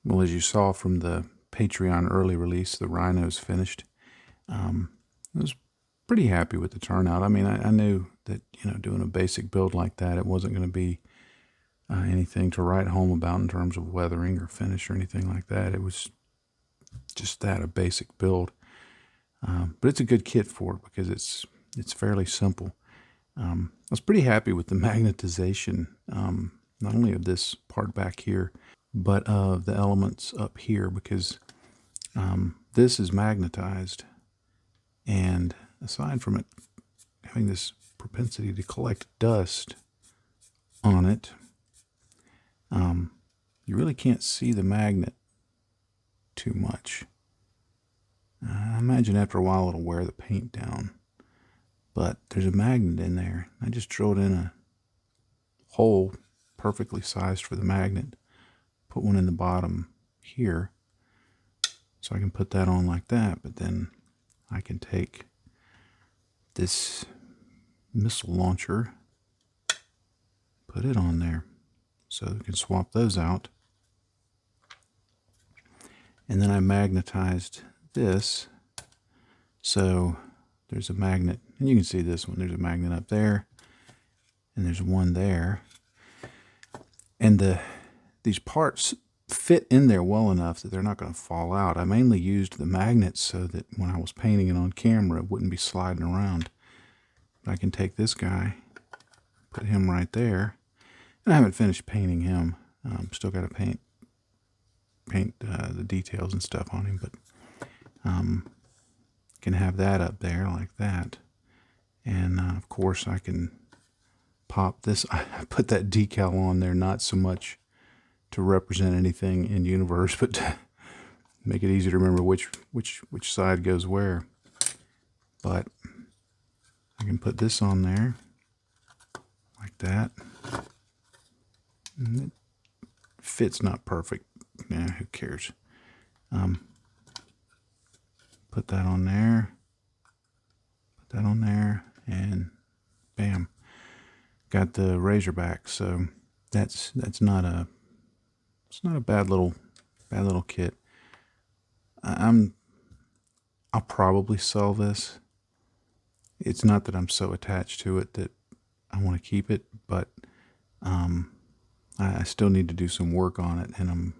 Well, as you saw from the Patreon early release, the Rhino's finished. I was pretty happy with the turnout. I mean, I knew that, doing a basic build like that, it wasn't going to be anything to write home about in terms of weathering or finish or anything like that. It was just that, a basic build. But it's a good kit for it because it's fairly simple. I was pretty happy with the magnetization, not only of this part back here, but of the elements up here, because this is magnetized, and aside from it having this propensity to collect dust on it, you really can't see the magnet too much. I imagine after a while it'll wear the paint down, but there's a magnet in there. I just drilled in a hole perfectly sized for the magnet, put one in the bottom here, so I can put that on like that, but then I can take this missile launcher, put it on there, so we can swap those out. And then I magnetized this, so there's a magnet, and you can see this one, there's a magnet up there, and there's one there. And these parts fit in there well enough that they're not going to fall out. I mainly used the magnets so that when I was painting it on camera, it wouldn't be sliding around. But I can take this guy, put him right there, and I haven't finished painting him. Still got to paint the details and stuff on him, but can have that up there like that. And of course I can pop this. I put that decal on there not so much to represent anything in universe, but to make it easy to remember which side goes where. But I can put this on there like that. And it fits not perfect. Yeah, who cares? Put that on there. Put that on there, and bam, got the Razorback. So that's not a bad little kit. I'll probably sell this. It's not that I'm so attached to it that I want to keep it, but I still need to do some work on it, and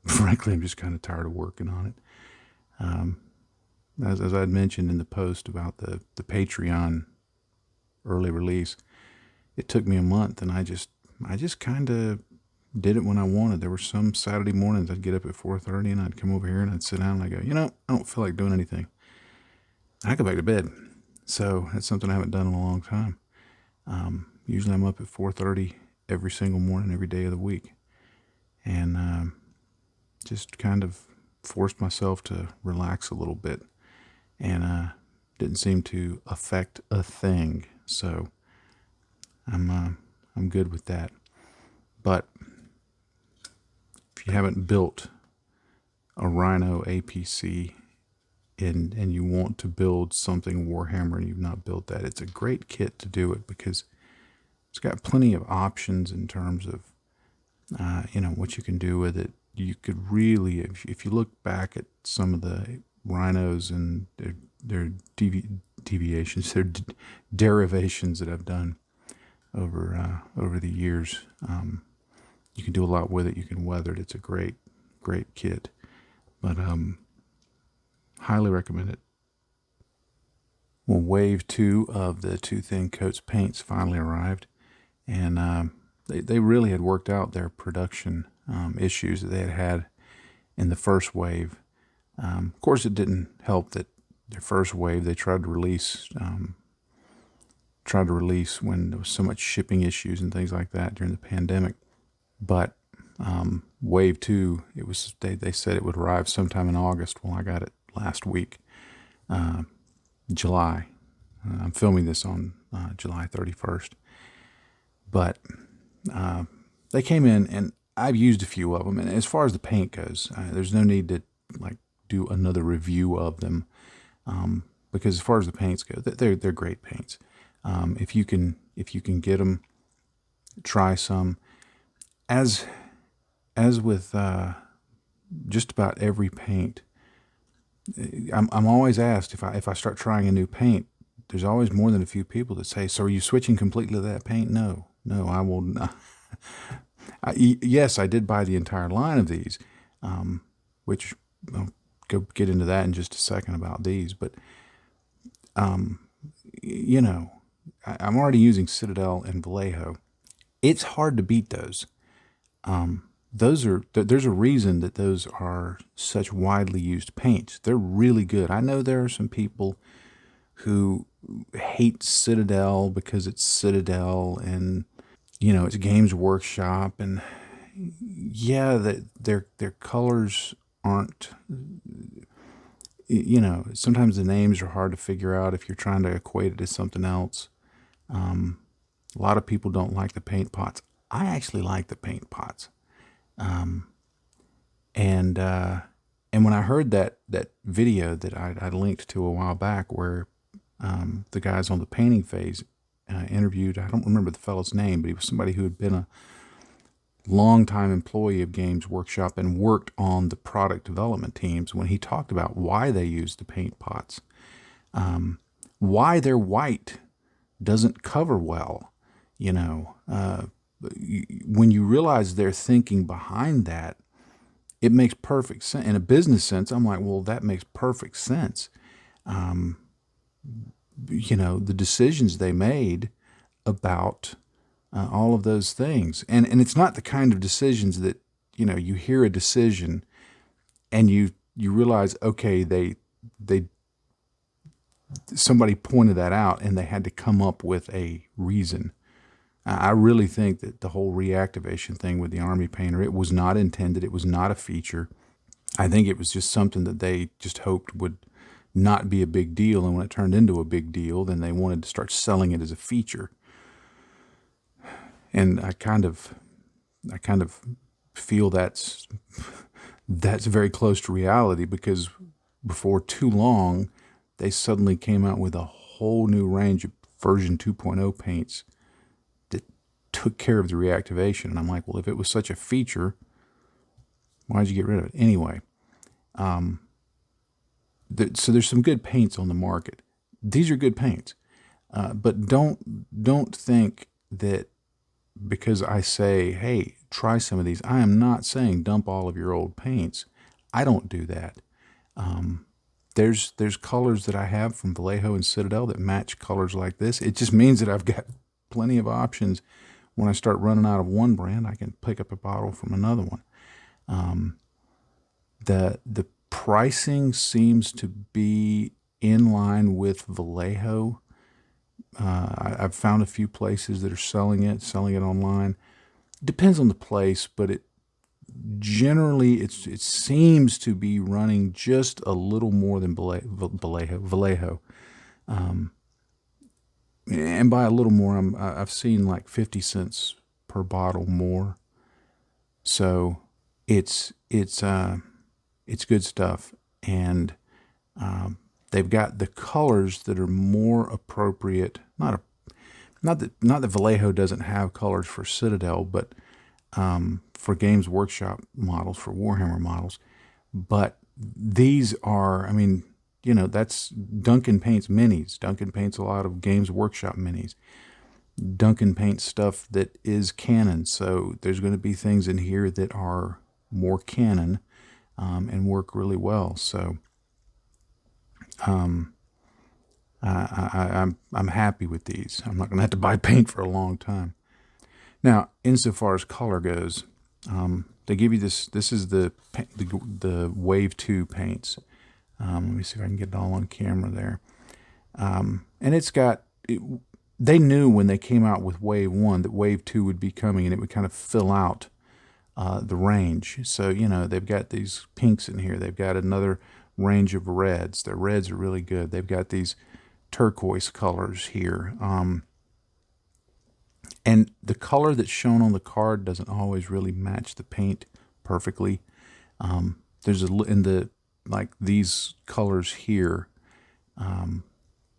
frankly I'm just kind of tired of working on it. As I'd mentioned in the post about the Patreon early release, it took me a month, and I just kind of did it when I wanted. There were some Saturday mornings I'd get up at 4:30 and I'd come over here and I'd sit down and I'd go, I don't feel like doing anything. I go back to bed. So that's something I haven't done in a long time. Usually I'm up at 4:30 every single morning, every day of the week. And just kind of forced myself to relax a little bit. And didn't seem to affect a thing. So I'm good with that. But if you haven't built a Rhino APC and you want to build something Warhammer and you've not built that, it's a great kit to do it, because it's got plenty of options in terms of what you can do with it. You could really, if you look back at some of the Rhinos and their deviations, their derivations that I've done over the years, you can do a lot with it. You can weather it. It's a great kit. But highly recommend it. Well, wave 2 of the Two Thin Coats paints finally arrived, and they really had worked out their production issues that they had in the first wave. Of course, it didn't help that their first wave they tried to release when there was so much shipping issues and things like that during the pandemic. But wave 2, it was they said it would arrive sometime in August. Well, I got it last week, July. I'm filming this on July 31st. But they came in, and I've used a few of them. And as far as the paint goes, there's no need to do another review of them, because as far as the paints go, they're great paints. If you can get them, try some. As with just about every paint. I'm always asked if I start trying a new paint. There's always more than a few people that say, "So are you switching completely to that paint?" No, I will not. Yes, I did buy the entire line of these, which I'll go get into that in just a second about these. But you know, I'm already using Citadel and Vallejo. It's hard to beat those. There's a reason that those are such widely used paints. They're really good. I know there are some people who hate Citadel because it's Citadel and it's Games Workshop, and yeah, that their colors aren't. Sometimes the names are hard to figure out if you're trying to equate it to something else. A lot of people don't like the paint pots. I actually like the paint pots. And when I heard that video that I linked to a while back, where the guys on the painting phase interviewed, I don't remember the fellow's name, but he was somebody who had been a longtime employee of Games Workshop and worked on the product development teams. When he talked about why they use the paint pots, why they're white doesn't cover well, when you realize their thinking behind that, it makes perfect sense. In a business sense, I'm like, well, that makes perfect sense. The decisions they made about all of those things. And it's not the kind of decisions that, you hear a decision and you realize, okay, somebody pointed that out and they had to come up with a reason. I really think that the whole reactivation thing with the Army Painter, it was not intended. It was not a feature. I think it was just something that they just hoped would not be a big deal. And when it turned into a big deal, then they wanted to start selling it as a feature. And I kind of feel that's very close to reality, because before too long, they suddenly came out with a whole new range of version 2.0 paints that took care of the reactivation. And I'm like, well, if it was such a feature, why'd you get rid of it? Anyway, so there's some good paints on the market. These are good paints. But don't think that because I say, hey, try some of these, I am not saying dump all of your old paints. I don't do that. There's colors that I have from Vallejo and Citadel that match colors like this. It just means that I've got plenty of options. When I start running out of one brand, I can pick up a bottle from another one. The pricing seems to be in line with Vallejo. I've found a few places that are selling it online. Depends on the place, but it seems to be running just a little more than Vallejo. And by a little more, I've seen like 50 cents per bottle more. So it's good stuff, and they've got the colors that are more appropriate. Not that Vallejo doesn't have colors for Citadel, but for Games Workshop models, for Warhammer models. But these are, that's Duncan paints minis. Duncan paints a lot of Games Workshop minis. Duncan paints stuff that is canon. So there's going to be things in here that are more canon and work really well. So I'm happy with these. I'm not going to have to buy paint for a long time. Now, insofar as color goes, they give you this. This is the Wave 2 paints. Let me see if I can get it all on camera there. And it's got. They knew when they came out with Wave 1 that Wave 2 would be coming, and it would kind of fill out the range. So they've got these pinks in here. They've got another range of reds. Their reds are really good. They've got these turquoise colors here. And the color that's shown on the card doesn't always really match the paint perfectly. There's these colors here,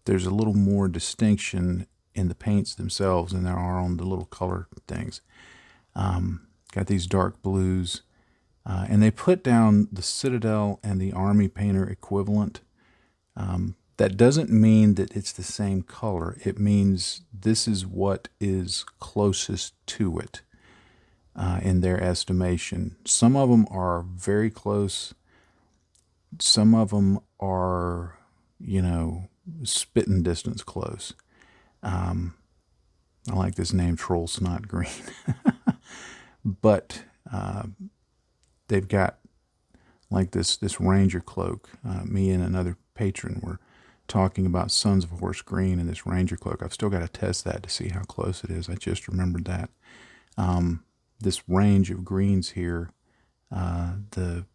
there's a little more distinction in the paints themselves than there are on the little color things. Got these dark blues. And they put down the Citadel and the Army Painter equivalent. That doesn't mean that it's the same color. It means this is what is closest to it in their estimation. Some of them are very close. Some of them are, spitting distance close. I like this name, Troll Snot Green. But they've got like this Ranger cloak. Me and another patron were talking about Sons of Horse Green and this Ranger cloak. I've still got to test that to see how close it is. I just remembered that. This range of greens here, that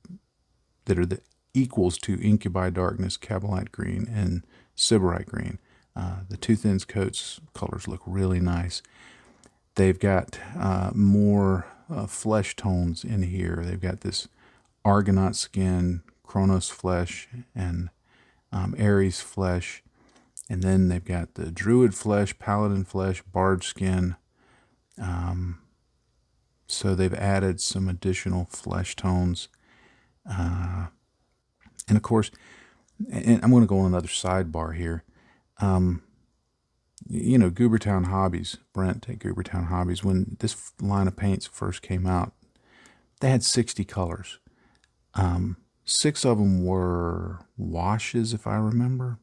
are the equals to Incubi Darkness, Cabalite Green, and Sybarite Green. The Two Thins Coats colors look really nice. They've got more flesh tones in here. They've got this Argonaut skin, Chronos flesh, and Ares flesh. And then they've got the Druid flesh, Paladin flesh, Bard skin. So they've added some additional flesh tones. And of course, and I'm going to go on another sidebar here. Goobertown Hobbies, Brent at Goobertown Hobbies, when this line of paints first came out, they had 60 colors. 6 of them were washes, if I remember.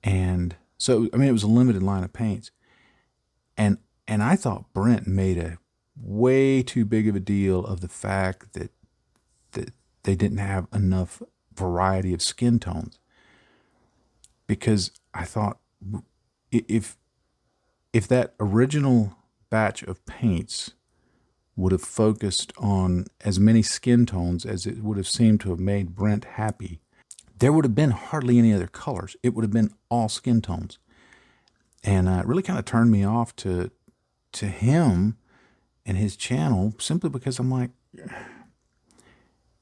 And so, it was a limited line of paints. And I thought Brent made a way too big of a deal of the fact that they didn't have enough variety of skin tones. Because I thought if that original batch of paints would have focused on as many skin tones as it would have seemed to have made Brent happy, there would have been hardly any other colors. It would have been all skin tones. And it really kind of turned me off to him and his channel, simply because I'm like,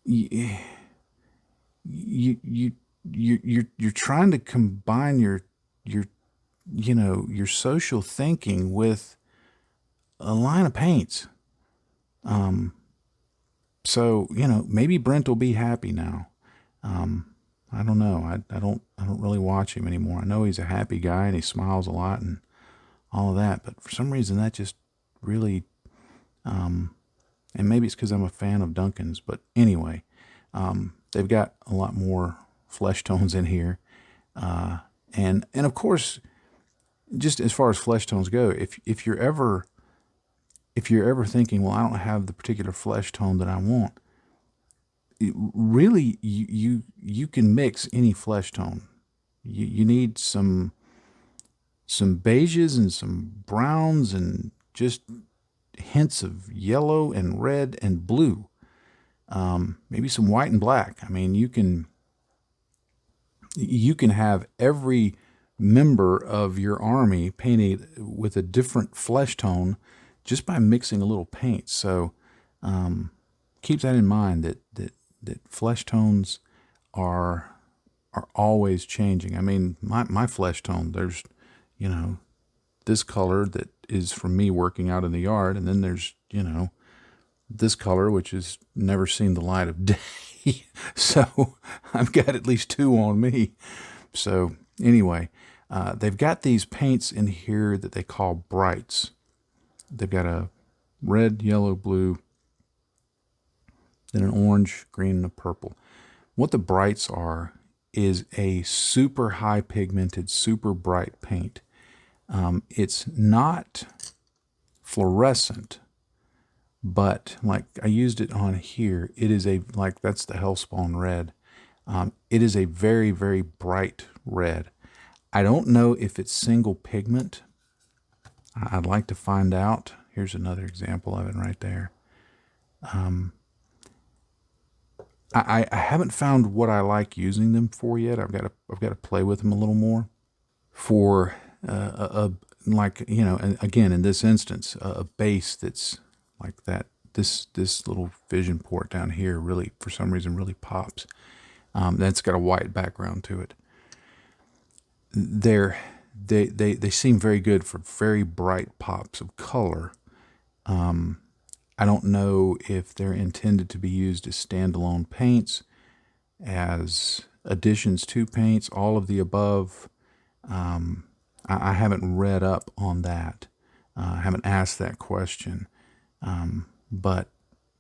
you're trying to combine your social thinking with a line of paints. So maybe Brent will be happy now. I don't know. I don't really watch him anymore. I know he's a happy guy and he smiles a lot and all of that, but for some reason that just really, and maybe it's because I'm a fan of Duncan's, but anyway, they've got a lot more flesh tones in here. And of course, just as far as flesh tones go, if you're ever thinking, well, I don't have the particular flesh tone that I want, really, you can mix any flesh tone. You need some beiges and some browns and just hints of yellow and red and blue. Maybe some white and black. You can have every member of your army painted with a different flesh tone just by mixing a little paint. So keep that in mind, that flesh tones are always changing. My flesh tone, there's this color that is from me working out in the yard, and then there's this color which has never seen the light of day. So I've got at least 2 on me. So anyway, they've got these paints in here that they call brights. They've got a red, yellow, blue, then an orange, green, and a purple. What the brights are is a super high pigmented, super bright paint. It's not fluorescent, but like I used it on here, it is that's the Hellspawn red. It is a very, very bright red. I don't know if it's single pigment. I'd like to find out. Here's another example of it right there. I haven't found what I like using them for yet. I've got to play with them a little more. For and again, in this instance, a base that's like that. This little vision port down here really, for some reason, really pops. That's got a white background to it. They seem very good for very bright pops of color. I I don't know if they're intended to be used as standalone paints, as additions to paints, all of the above. I haven't read up on that. I haven't asked that question. But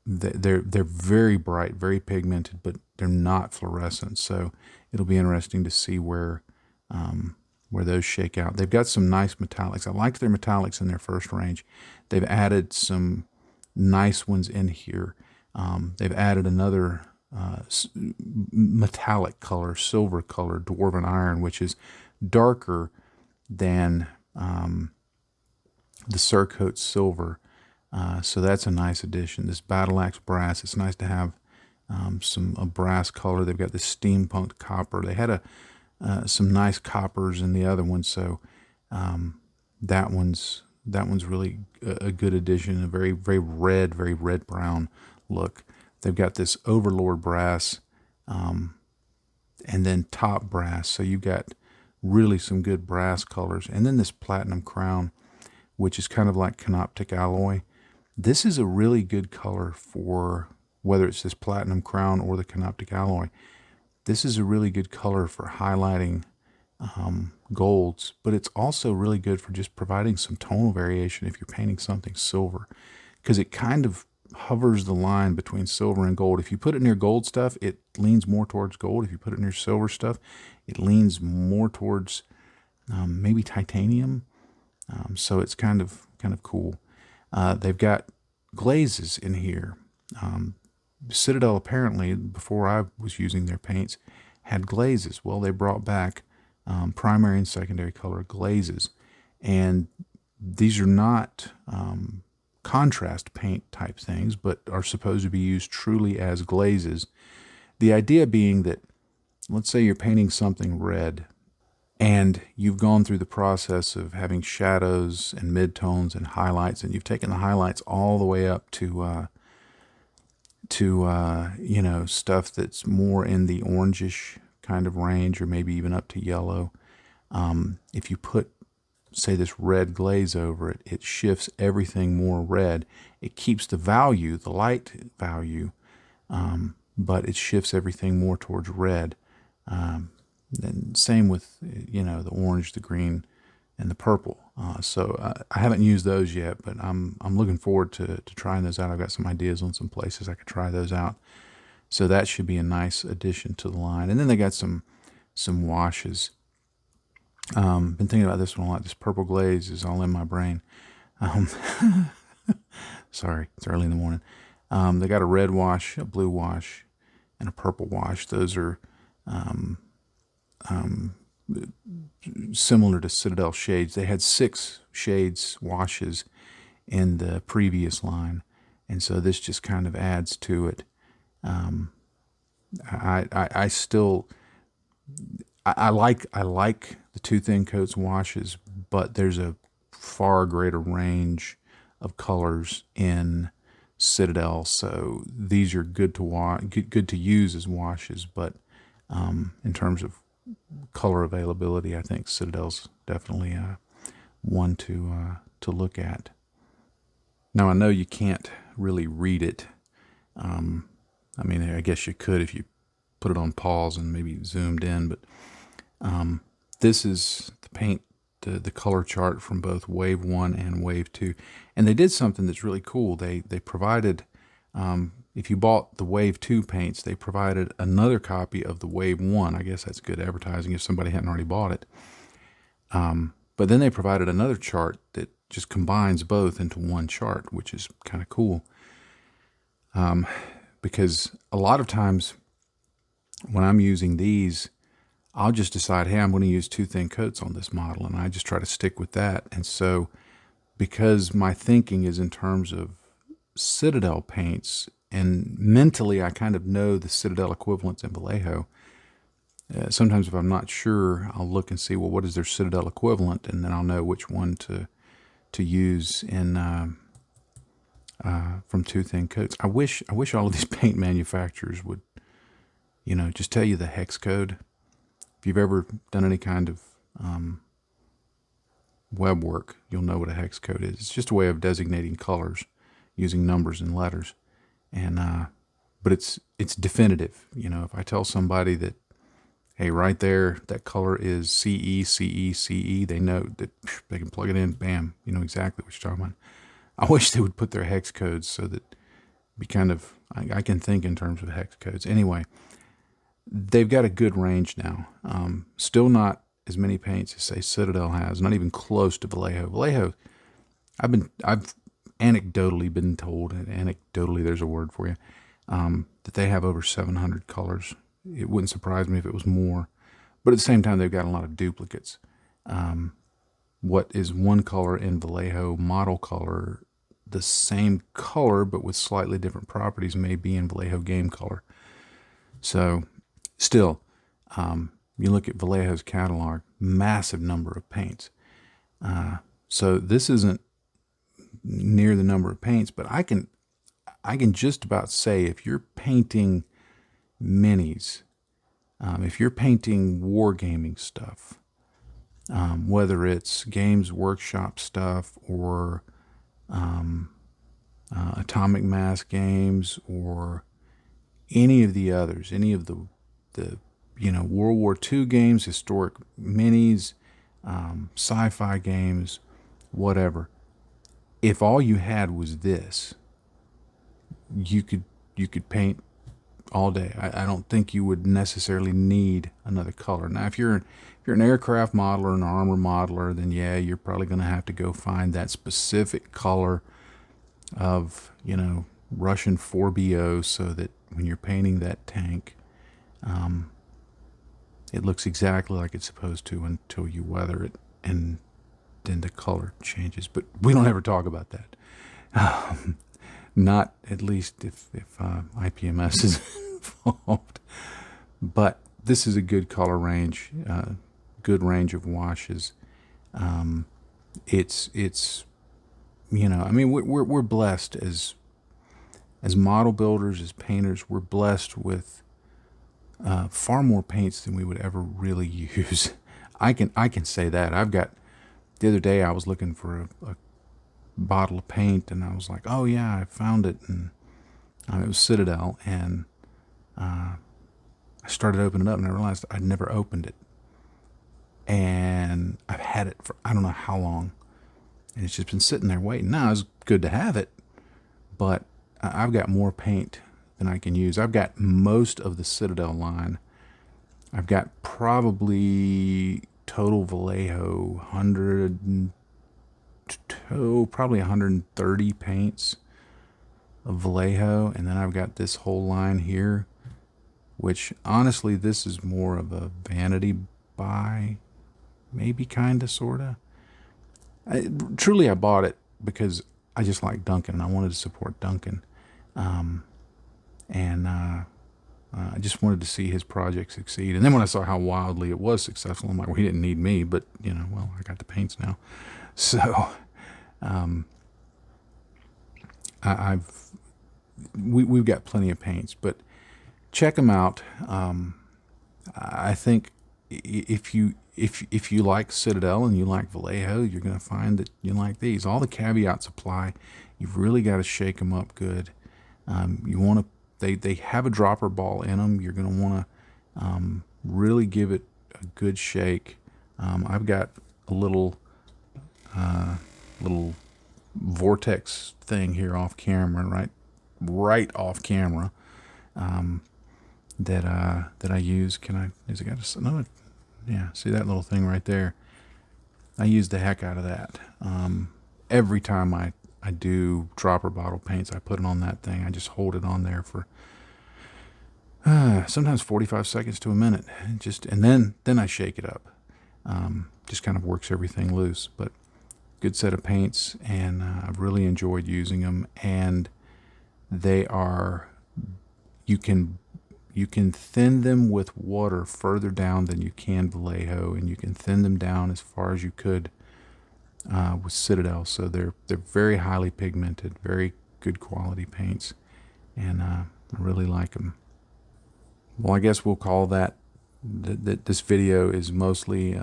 they're very bright, very pigmented, but they're not fluorescent. So it'll be interesting to see where those shake out. They've got some nice metallics. I liked their metallics in their first range. They've added some nice ones in here. They've added another metallic color, silver color, Dwarven Iron, which is darker than the Cerakote Silver. So that's a nice addition. This Battle Axe Brass, it's nice to have a brass color. They've got this steampunked copper. They had some nice coppers in the other one, so that one's really a good addition. A very red brown look. They've got this Overlord Brass, and then Top Brass. So you've got really some good brass colors, and then this Platinum Crown, which is kind of like Canoptic Alloy. This is a really good color for whether it's this Platinum Crown or the Canoptic Alloy. This is a really good color for highlighting golds, but it's also really good for just providing some tonal variation if you're painting something silver, because it kind of hovers the line between silver and gold. If you put it near gold stuff, it leans more towards gold. If you put it near silver stuff, it leans more towards maybe titanium. So it's kind of cool. They've got glazes in here. Citadel, apparently, before I was using their paints, had glazes. Well, they brought back primary and secondary color glazes. And these are not contrast paint type things, but are supposed to be used truly as glazes. The idea being that, let's say you're painting something red, and you've gone through the process of having shadows and midtones and highlights, and you've taken the highlights all the way up to stuff that's more in the orangish kind of range, or maybe even up to yellow. If you put, say, this red glaze over it, it shifts everything more red. It keeps the value, the light value, but it shifts everything more towards red. And same with, the orange, the green, and the purple. So I haven't used those yet, but I'm looking forward to trying those out. I've got some ideas on some places I could try those out. So that should be a nice addition to the line. And then they got some washes. Been thinking about this one a lot. This purple glaze is all in my brain. Sorry, it's early in the morning. They got a red wash, a blue wash, and a purple wash. Those are similar to Citadel shades. They had 6 shades washes in the previous line, and so this just kind of adds to it. I still like the 2 thin coats washes, but there's a far greater range of colors in Citadel, so these are good to use as washes, but in terms of color availability, I think Citadel's definitely one to look at. Now, I know you can't really read it. I guess you could if you put it on pause and maybe zoomed in, but this is the paint, the color chart from both Wave 1 and Wave 2. And they did something that's really cool. They provided, if you bought the Wave 2 paints, they provided another copy of the Wave 1. I guess that's good advertising if somebody hadn't already bought it. But then they provided another chart that just combines both into one chart, which is kind of cool. Because a lot of times when I'm using these, I'll just decide, hey, I'm going to use 2 thin coats on this model, and I just try to stick with that. And so because my thinking is in terms of Citadel paints, and mentally I kind of know the Citadel equivalents in Vallejo, sometimes if I'm not sure, I'll look and see, well, what is their Citadel equivalent, and then I'll know which one to use in from 2 thin coats. I wish all of these paint manufacturers would, just tell you the hex code. If you've ever done any kind of web work, you'll know what a hex code is. It's just a way of designating colors. using numbers and letters. And but it's definitive. You know, if I tell somebody that, hey, right there, that color is CE, CE, CE, they know that they can plug it in, bam, you know exactly what you're talking about. I wish they would put their hex codes so that be kind of, I can think in terms of hex codes. Anyway, they've got a good range now. Still not as many paints as, say, Citadel has, not even close to Vallejo. Vallejo, I've anecdotally been told, and anecdotally there's a word for you, that they have over 700 colors. It wouldn't surprise me if it was more, but at the same time, they've got a lot of duplicates. What is one color in Vallejo model color, the same color but with slightly different properties, may be in Vallejo game color. So still, you look at Vallejo's catalog, massive number of paints. So this isn't near the number of paints, but I can just about say, if you're painting minis, if you're painting wargaming stuff, whether it's Games Workshop stuff or Atomic Mass games or any of the others, any of the World War II games, historic minis, sci-fi games, whatever. If all you had was this, you could paint all day. I don't think you would necessarily need another color. Now, if you're an aircraft modeler, an armor modeler, then yeah, you're probably going to have to go find that specific color of, Russian 4BO, so that when you're painting that tank, it looks exactly like it's supposed to until you weather it, and then the color changes. But we don't ever talk about that. Not at least if IPMS is involved. But this is a good color range, good range of washes. It's we're blessed as model builders, as painters. We're blessed with far more paints than we would ever really use. I can say that. The other day I was looking for a bottle of paint, and I was like, oh yeah, I found it, and it was Citadel, and I started opening it up, and I realized I'd never opened it, and I've had it for I don't know how long, and it's just been sitting there waiting. Now it's good to have it, but I've got more paint than I can use. I've got most of the Citadel line. I've got probably total Vallejo probably 130 paints of Vallejo, and then I've got this whole line here, which honestly, this is more of a vanity buy, maybe, kind of, sort of. Truly, I bought it because I just like Duncan, and I wanted to support Duncan, and I just wanted to see his project succeed. And then when I saw how wildly it was successful, I'm like, well, he didn't need me, but well, I got the paints now. So we've got plenty of paints, but check them out. I think if you like Citadel and you like Vallejo, you're going to find that you like these. All the caveats apply. You've really got to shake them up good. You want to. They have a dropper ball in them. You're going to want to really give it a good shake. I've got a little vortex thing here off camera, right off camera, that I use. Is it got another? Yeah, see that little thing right there? I use the heck out of that. Every time I do dropper bottle paints, I put it on that thing. I just hold it on there for sometimes 45 seconds to a minute, and then I shake it up. Just kind of works everything loose. But good set of paints, and I've really enjoyed using them. And they are, you can thin them with water further down than you can Vallejo, and you can thin them down as far as you could with Citadel. So they're very highly pigmented, very good quality paints, and I really like them. Well, I guess we'll call that this video is mostly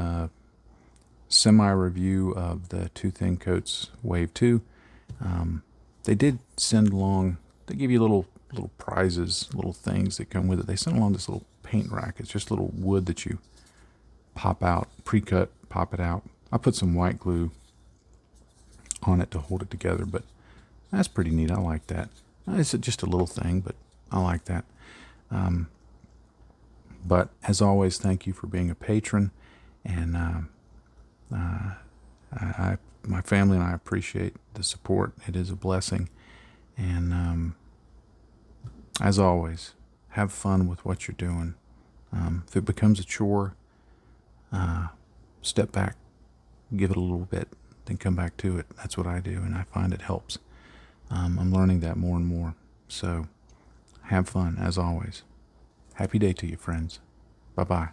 semi-review of the Two Thin Coats Wave 2. They did send along. They give you little prizes, little things that come with it. They sent along this little paint rack. It's just little wood that you pop out, pre-cut, pop it out. I put some white glue on it to hold it together, but that's pretty neat. I like that. It's just a little thing, but I like that. But as always, thank you for being a patron, and my family and I appreciate the support. It is a blessing, and as always, have fun with what you're doing. If it becomes a chore, step back, give it a little bit, then come back to it. That's what I do, and I find it helps. I'm learning that more and more. So have fun, as always. Happy day to you, friends. Bye-bye.